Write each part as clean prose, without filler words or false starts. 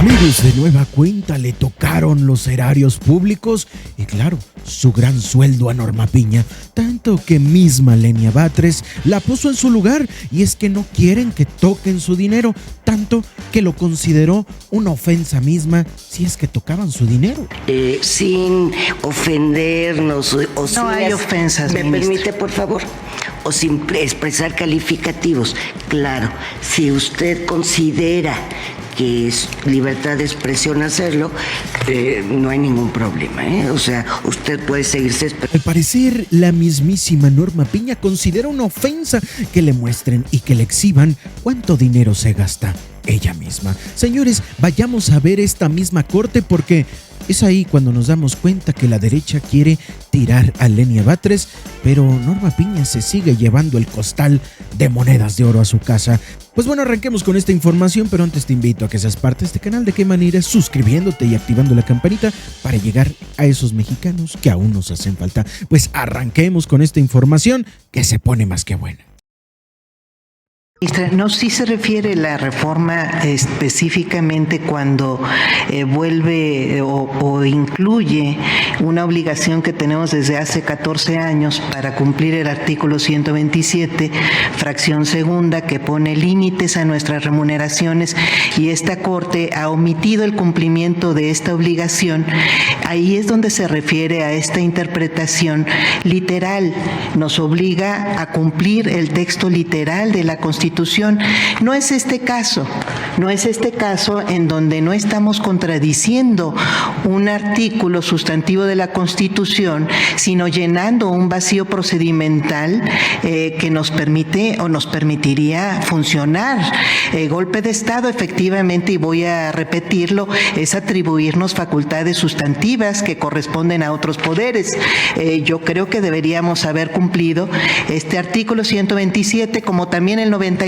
Amigos, de nueva cuenta le tocaron los erarios públicos y claro, su gran sueldo a Norma Piña, tanto que misma Lenia Batres la puso en su lugar, y es que no quieren que toquen su dinero, tanto que lo consideró una ofensa misma si es que tocaban su dinero. Sin ofendernos o sin... No hay ofensas, ¿Me ministra. permite, por favor? O sin expresar calificativos. Claro, si usted considera que es libertad de expresión hacerlo, no hay ningún problema, ¿eh? O sea, usted puede seguirse expresando. Al parecer, la mismísima Norma Piña considera una ofensa que le muestren y que le exhiban cuánto dinero se gasta ella misma. Señores, vayamos a ver esta misma corte, porque es ahí cuando nos damos cuenta que la derecha quiere tirar a Lenia Batres, pero Norma Piña se sigue llevando el costal de monedas de oro a su casa. Pues bueno, arranquemos con esta información, pero antes te invito a que seas parte de este canal. ¿De qué manera? Suscribiéndote y activando la campanita para llegar a esos mexicanos que aún nos hacen falta. Pues arranquemos con esta información que se pone más que buena. Ministra, no, sí se refiere la reforma específicamente cuando vuelve o incluye una obligación que tenemos desde hace 14 años para cumplir el artículo 127, fracción segunda, que pone límites a nuestras remuneraciones, y esta Corte ha omitido el cumplimiento de esta obligación. Ahí es donde se refiere a esta interpretación literal. Nos obliga a cumplir el texto literal de la Constitución. No es este caso en donde no estamos contradiciendo un artículo sustantivo de la Constitución, sino llenando un vacío procedimental que nos permite o nos permitiría funcionar. Golpe de Estado, efectivamente, y voy a repetirlo, es atribuirnos facultades sustantivas que corresponden a otros poderes. Yo creo que deberíamos haber cumplido este artículo 127, como también el 94,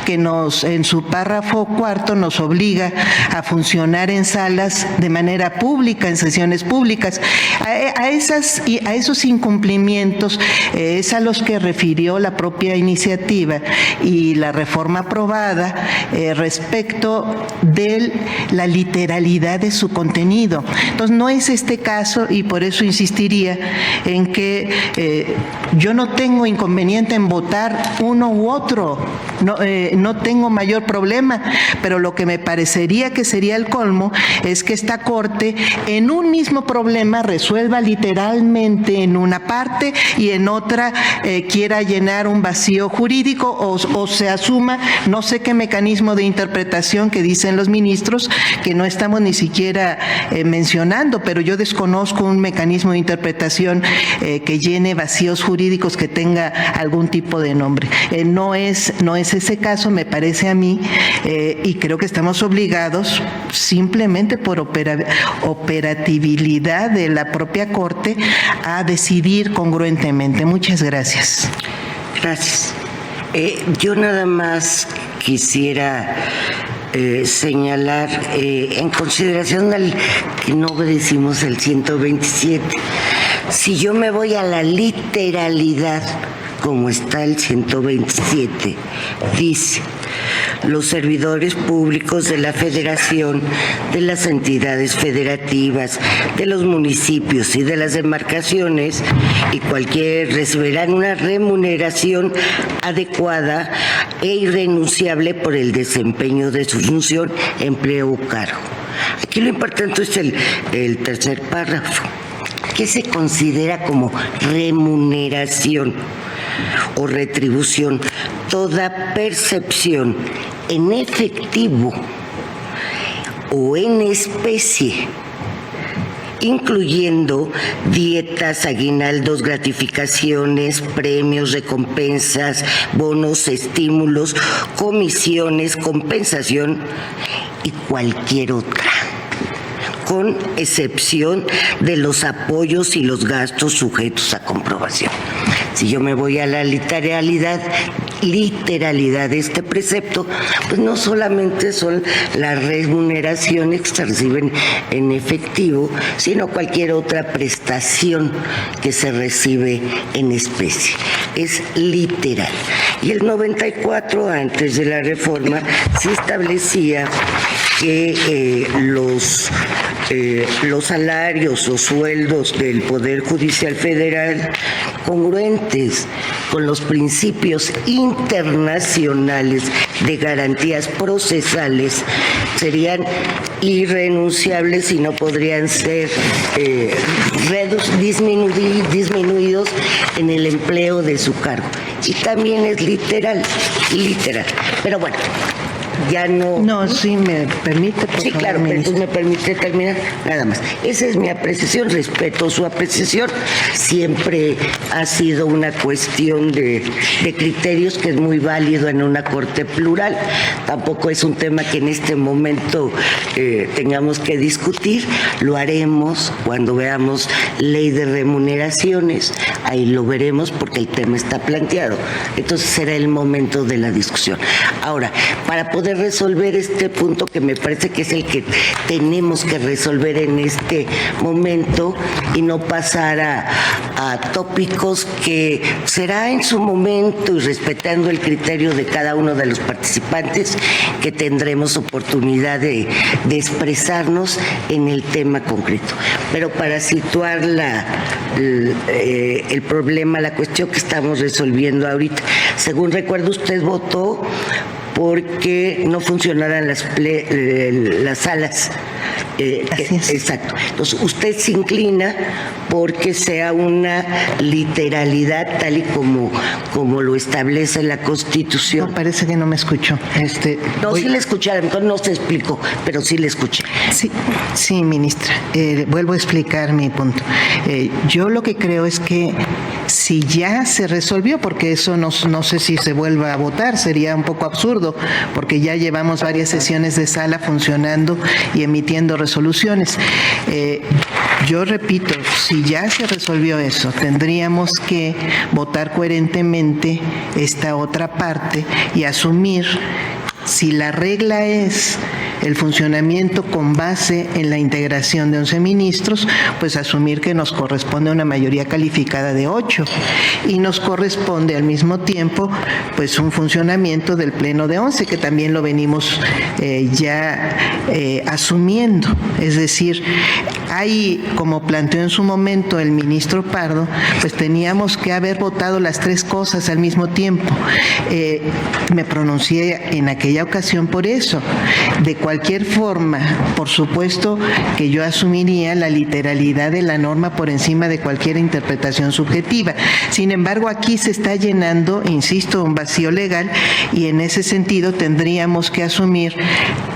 que en su párrafo cuarto nos obliga a funcionar en salas de manera pública, en sesiones públicas. A esos incumplimientos es a los que refirió la propia iniciativa y la reforma aprobada respecto de la literalidad de su contenido. Entonces, no es este caso, y por eso insistiría en que yo no tengo inconveniente en votar uno u otro. No tengo mayor problema, pero lo que me parecería que sería el colmo es que esta Corte en un mismo problema resuelva literalmente en una parte y en otra quiera llenar un vacío jurídico o se asuma no sé qué mecanismo de interpretación que dicen los ministros que no estamos ni siquiera mencionando, pero yo desconozco un mecanismo de interpretación que llene vacíos jurídicos que tenga algún tipo de nombre. No es ese caso, me parece a mí, y creo que estamos obligados simplemente por operatividad de la propia Corte a decidir congruentemente. Muchas gracias. Gracias. Yo nada más quisiera señalar, en consideración al que no obedecimos el 127, si yo me voy a la literalidad, como está el 127, dice: los servidores públicos de la Federación, de las entidades federativas, de los municipios y de las demarcaciones y cualquier recibirán una remuneración adecuada e irrenunciable por el desempeño de su función, empleo o cargo. Aquí lo importante es el tercer párrafo. ¿Qué se considera como remuneración o retribución? Toda percepción en efectivo o en especie, incluyendo dietas, aguinaldos, gratificaciones, premios, recompensas, bonos, estímulos, comisiones, compensación y cualquier otra, con excepción de los apoyos y los gastos sujetos a comprobación. Si yo me voy a la literalidad de este precepto, pues no solamente son las remuneraciones que se reciben en efectivo, sino cualquier otra prestación que se recibe en especie. Es literal. Y el 94, antes de la reforma, se establecía que los salarios o sueldos del Poder Judicial Federal, congruentes con los principios internacionales de garantías procesales, serían irrenunciables y no podrían ser disminuidos en el empleo de su cargo. Y también es literal. Pero bueno, ya no... No, sí, me permite, por Sí, favor, claro, pero ministra. me permite terminar nada más. Esa es mi apreciación, respeto su apreciación. Siempre ha sido una cuestión de criterios que es muy válido en una corte plural. Tampoco es un tema que en este momento tengamos que discutir. Lo haremos cuando veamos ley de remuneraciones. Ahí lo veremos porque el tema está planteado. Entonces será el momento de la discusión. Ahora, para poder resolver este punto, que me parece que es el que tenemos que resolver en este momento y no pasar a tópicos que será en su momento, y respetando el criterio de cada uno de los participantes, que tendremos oportunidad de expresarnos en el tema concreto. Pero para situar el problema, la cuestión que estamos resolviendo ahorita, según recuerdo, usted votó porque no funcionaran las salas. Así es. Exacto. Entonces, usted se inclina porque sea una literalidad tal y como lo establece la Constitución. No, parece que no me escuchó. No, sí le escuché, a lo mejor no se explicó, pero sí le escuché. Sí, ministra. Vuelvo a explicar mi punto. Yo lo que creo es que si ya se resolvió, porque eso no sé si se vuelva a votar, sería un poco absurdo, porque ya llevamos varias sesiones de sala funcionando y emitiendo resoluciones. Yo repito, si ya se resolvió eso, tendríamos que votar coherentemente esta otra parte y asumir, si la regla es el funcionamiento con base en la integración de 11 ministros, pues asumir que nos corresponde una mayoría calificada de 8 y nos corresponde al mismo tiempo pues un funcionamiento del pleno de 11, que también lo venimos asumiendo. Es decir, hay, como planteó en su momento el ministro Pardo, pues teníamos que haber votado las tres cosas al mismo tiempo. Me pronuncié en aquella ocasión por eso. De cualquier forma, por supuesto que yo asumiría la literalidad de la norma por encima de cualquier interpretación subjetiva. Sin embargo, aquí se está llenando, insisto, un vacío legal, y en ese sentido tendríamos que asumir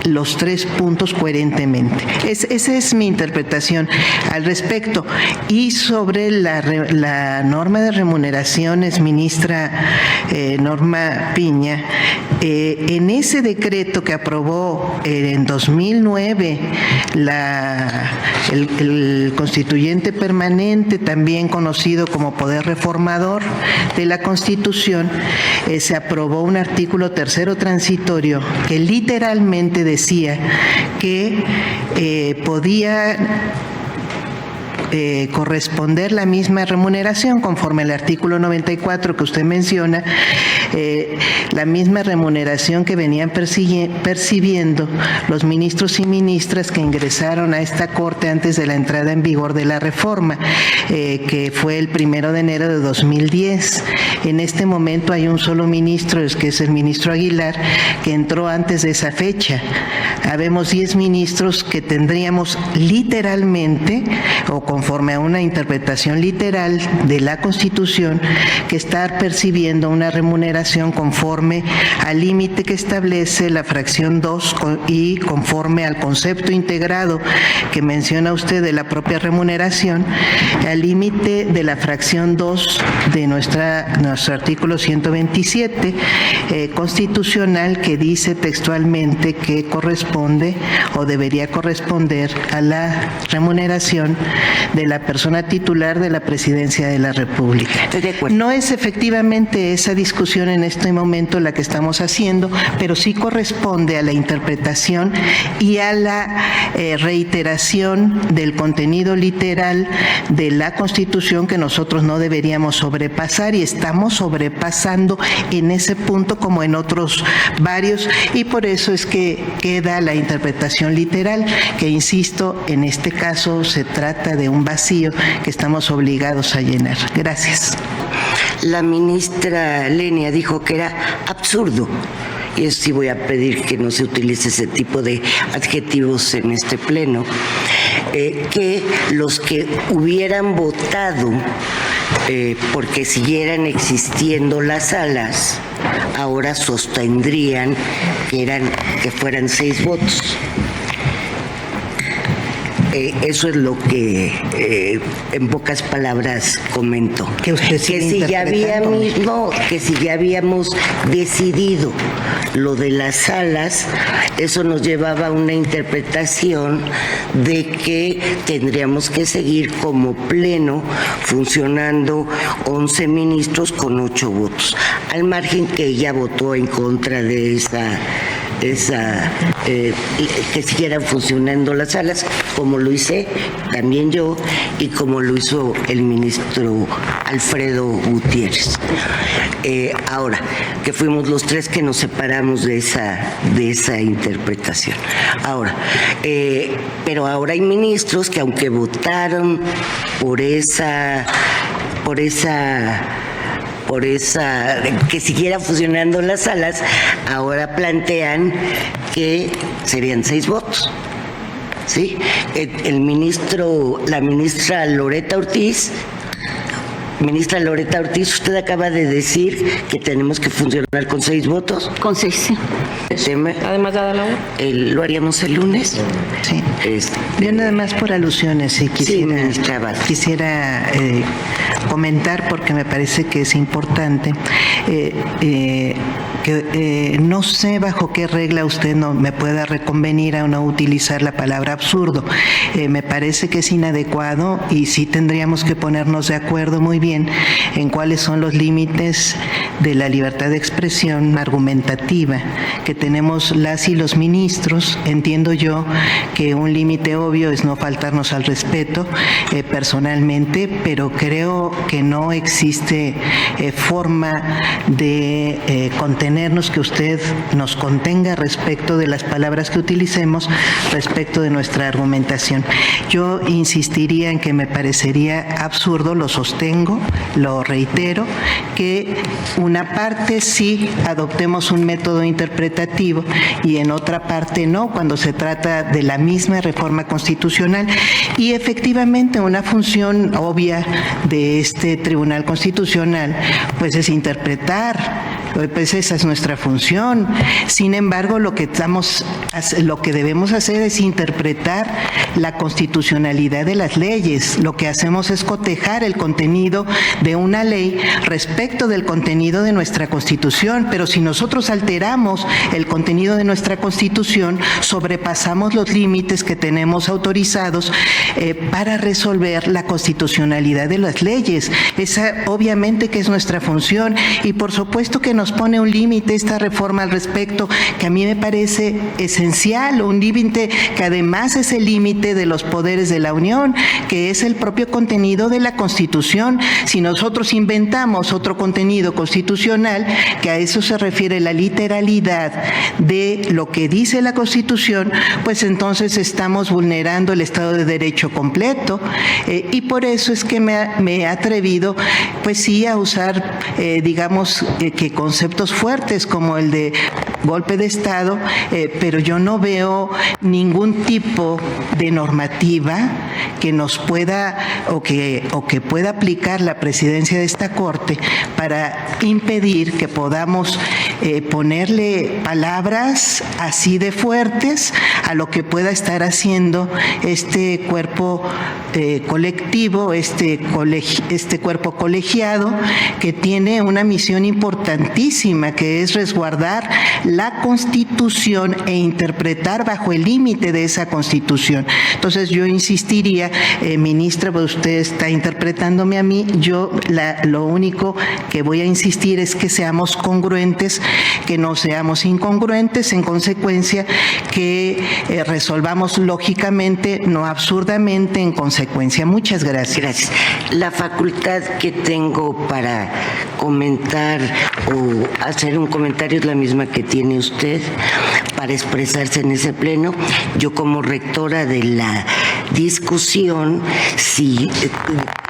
los tres puntos coherentemente. Esa es mi interpretación al respecto. Y sobre la norma de remuneraciones, ministra Norma Piña, en ese decreto que aprobó en 2009 el constituyente permanente, también conocido como Poder Reformador de la Constitución, se aprobó un artículo tercero transitorio que literalmente decía que podía corresponder la misma remuneración, conforme al artículo 94 que usted menciona, la misma remuneración que venían percibiendo los ministros y ministras que ingresaron a esta Corte antes de la entrada en vigor de la reforma, que fue el 1 de enero de 2010. En este momento hay un solo ministro, que es el ministro Aguilar, que entró antes de esa fecha. Habemos 10 ministros que tendríamos literalmente, o conforme a una interpretación literal de la Constitución, que estar percibiendo una remuneración conforme al límite que establece la fracción 2 y conforme al concepto integrado que menciona usted de la propia remuneración, al límite de la fracción 2 de nuestro artículo 127 constitucional, que dice textualmente que corresponde o debería corresponder a la remuneración de la persona titular de la Presidencia de la República. Estoy de acuerdo. No es efectivamente esa discusión en este momento la que estamos haciendo, pero sí corresponde a la interpretación y a la reiteración del contenido literal de la Constitución que nosotros no deberíamos sobrepasar, y estamos sobrepasando en ese punto como en otros varios, y por eso es que queda la interpretación literal, que insisto, en este caso se trata de un vacío que estamos obligados a llenar. Gracias. La ministra Lenia dijo que era absurdo, y sí voy a pedir que no se utilice ese tipo de adjetivos en este pleno, que los que hubieran votado porque siguieran existiendo las salas, ahora sostendrían que fueran 6 votos. Eso es lo que en pocas palabras comento. Que si ya habíamos decidido lo de las salas, eso nos llevaba a una interpretación de que tendríamos que seguir como pleno funcionando 11 ministros con 8 votos, al margen que ella votó en contra de que siguieran funcionando las salas, como lo hice también yo y como lo hizo el ministro Alfredo Gutiérrez. Ahora, que fuimos los 3 que nos separamos de esa interpretación. Ahora, pero ahora hay ministros que aunque votaron por esa que siguieran funcionando las salas, ahora plantean que serían 6 votos. ¿Sí? La ministra Loreta Ortiz, usted acaba de decir que tenemos que funcionar con 6 votos. Con 6, sí. Además, dada la hora. ¿Lo haríamos el lunes? Sí. Yo nada más por alusiones, si quisiera comentar, porque me parece que es importante, que no sé bajo qué regla usted no me pueda reconvenir a no utilizar la palabra absurdo. Me parece que es inadecuado, y sí tendríamos que ponernos de acuerdo muy bien en cuáles son los límites de la libertad de expresión argumentativa que tenemos las y los ministros. Entiendo yo que un límite obvio es no faltarnos al respeto personalmente, pero creo que no existe forma de contenernos, que usted nos contenga respecto de las palabras que utilicemos, respecto de nuestra argumentación. Yo insistiría en que me parecería absurdo, lo sostengo, lo reitero, que una parte sí adoptemos un método interpretativo y en otra parte no, cuando se trata de la misma reforma constitucional. Y efectivamente una función obvia de este Tribunal Constitucional pues es interpretar, pues esa es nuestra función. Sin embargo, lo que debemos hacer es interpretar la constitucionalidad de las leyes. Lo que hacemos es cotejar el contenido de una ley respecto del contenido de nuestra Constitución, pero si nosotros alteramos el contenido de nuestra Constitución, sobrepasamos los límites que tenemos autorizados para resolver la constitucionalidad de las leyes. Esa obviamente que es nuestra función, y por supuesto que nos pone un límite esta reforma al respecto, que a mí me parece esencial, un límite que además es el límite de los poderes de la Unión, que es el propio contenido de la Constitución. Si nosotros inventamos otro contenido constitucional, que a eso se refiere la literalidad de lo que dice la Constitución, pues entonces estamos vulnerando el Estado de Derecho completo, y por eso es que me he atrevido, pues sí, a usar, digamos, que conceptos fuertes como el de golpe de Estado, pero yo no veo ningún tipo de normativa que nos pueda o que pueda aplicar la presidencia de esta Corte para impedir que podamos ponerle palabras así de fuertes a lo que pueda estar haciendo este cuerpo colectivo, este cuerpo colegiado, que tiene una misión importantísima clarísima, que es resguardar la Constitución e interpretar bajo el límite de esa Constitución. Entonces yo insistiría, ministra, pues usted está interpretándome a mí, yo lo único que voy a insistir es que seamos congruentes, que no seamos incongruentes, en consecuencia que resolvamos lógicamente, no absurdamente, en consecuencia. Muchas gracias. Gracias. La facultad que tengo para comentar o hacer un comentario es la misma que tiene usted para expresarse en ese pleno. Yo, como rectora de la discusión, sí,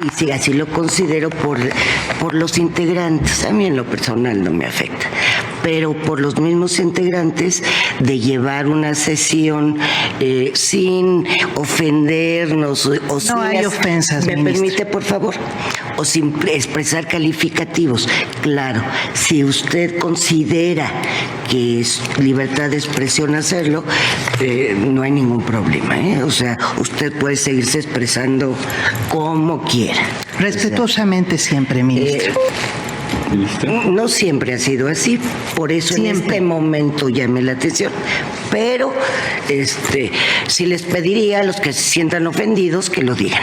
y si así lo considero, por los integrantes, a mí en lo personal no me afecta, pero por los mismos integrantes, de llevar una sesión sin ofendernos o sin... No hay ofensas, ¿Me ministra? permite, por favor? O sin expresar calificativos. Claro, si usted considera que es libertad de expresión hacerlo, no hay ningún problema, ¿eh? O sea, usted puede seguirse expresando como quiera. Respetuosamente siempre, ministra. No siempre ha sido así, por eso siempre. En este momento llamé la atención, pero sí les pediría a los que se sientan ofendidos que lo digan.